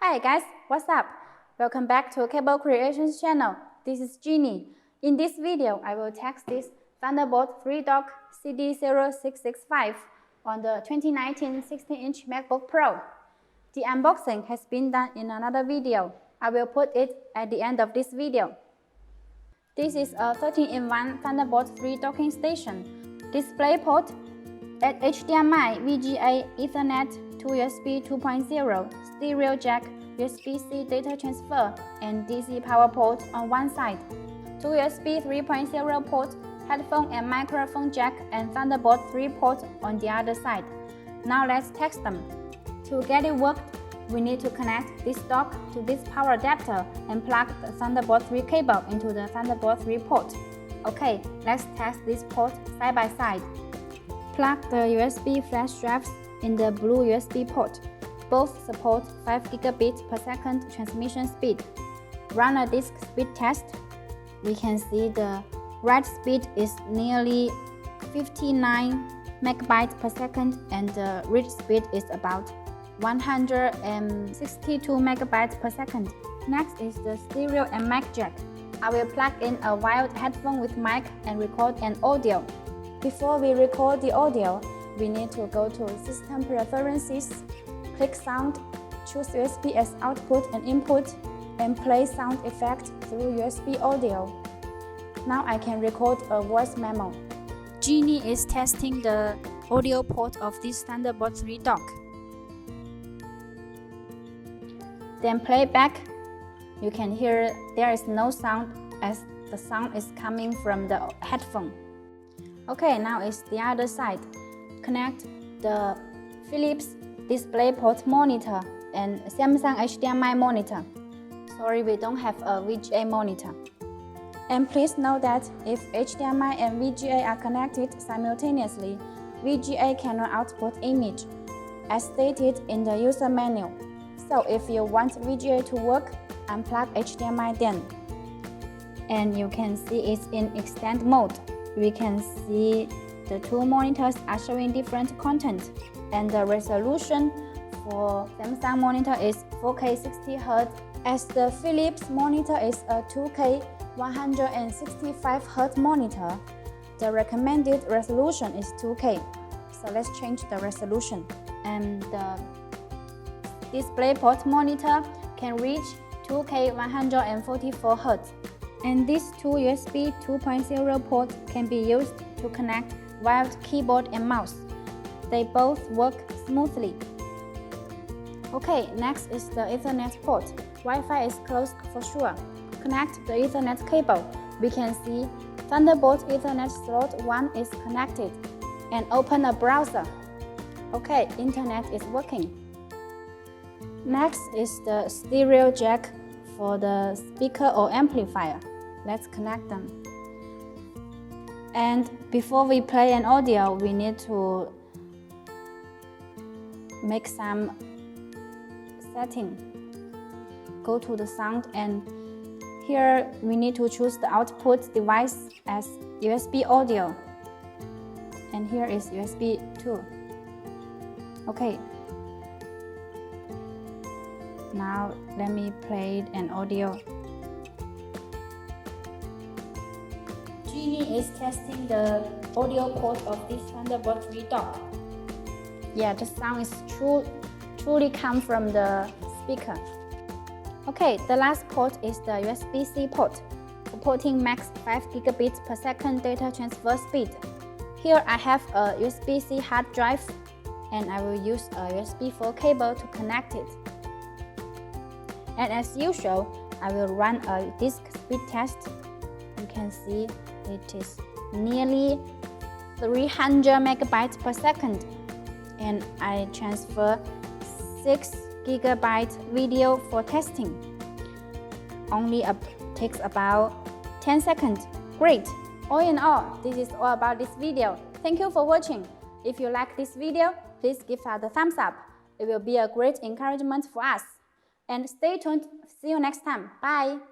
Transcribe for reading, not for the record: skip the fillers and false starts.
Hi guys, what's up? Welcome back to CableCreation's channel. This is Jeannie. In this video, I will test this Thunderbolt 3-dock CD0665 on the 2019 16-inch MacBook Pro. The unboxing has been done in another video. I will put it at the end of this video. This is a 13-in-1 Thunderbolt 3 docking station. DisplayPort and HDMI, VGA, Ethernet, 2 USB 2.0, stereo jack, USB-C data transfer, and DC power port on one side, 2 USB 3.0 port, headphone and microphone jack, and Thunderbolt 3 port on the other side. Now let's test them. To get it worked, we need to connect this dock to this power adapter and plug the Thunderbolt 3 cable into the Thunderbolt 3 port. Okay, let's test this port side by side. Plug the USB flash drives in the blue USB port. Both support 5 gigabit per second transmission speed. Run a disk speed test. We can see the write speed is nearly 59 megabytes per second and the read speed is about 162 megabytes per second. Next is the stereo and mic jack. I will plug in a wired headphone with mic and record an audio. Before we record the audio, we need to go to System Preferences, click Sound, choose USB as output and input, and play sound effect through USB audio. Now I can record a voice memo. Jeannie is testing the audio port of this Thunderbolt 3 dock. Then play back. You can hear there is no sound as the sound is coming from the headphone. Okay, now it's the other side. Connect the Philips DisplayPort monitor and Samsung HDMI monitor. Sorry, we don't have a VGA monitor. And please note that if HDMI and VGA are connected simultaneously, VGA cannot output image, as stated in the user manual. So if you want VGA to work, unplug HDMI then. And you can see it's in extend mode. We can see the two monitors are showing different content, and the resolution for Samsung monitor is 4K 60Hz, as the Philips monitor is a 2K 165Hz monitor. The recommended resolution is 2K, so let's change the resolution. And the DisplayPort monitor can reach 2K 144Hz. And these two USB 2.0 ports can be used to connect wired keyboard and mouse. They both work smoothly. Okay, next is the Ethernet port. Wi-Fi is closed for sure. Connect the Ethernet cable. We can see Thunderbolt Ethernet slot 1 is connected. And open a browser. Okay, internet is working. Next is the stereo jack for the speaker or amplifier. Let's connect them. And before we play an audio, we need to make some setting. Go to the sound, and here we need to choose the output device as USB audio. And here is USB 2. Okay. Now let me play an audio. Jeannie is testing the audio port of this Thunderbolt 3 dock. Yeah, the sound is truly come from the speaker. Okay, the last port is the USB-C port, supporting max 5 gigabits per second data transfer speed. Here I have a USB-C hard drive, and I will use a USB 4 cable to connect it. And as usual, I will run a disk speed test. You can see it is nearly 300 megabytes per second, and I transfer 6 gigabyte video for testing. Only takes about 10 seconds. Great! All in all, this is all about this video. Thank you for watching. If you like this video, please give us a thumbs up. It will be a great encouragement for us. And stay tuned. See you next time. Bye!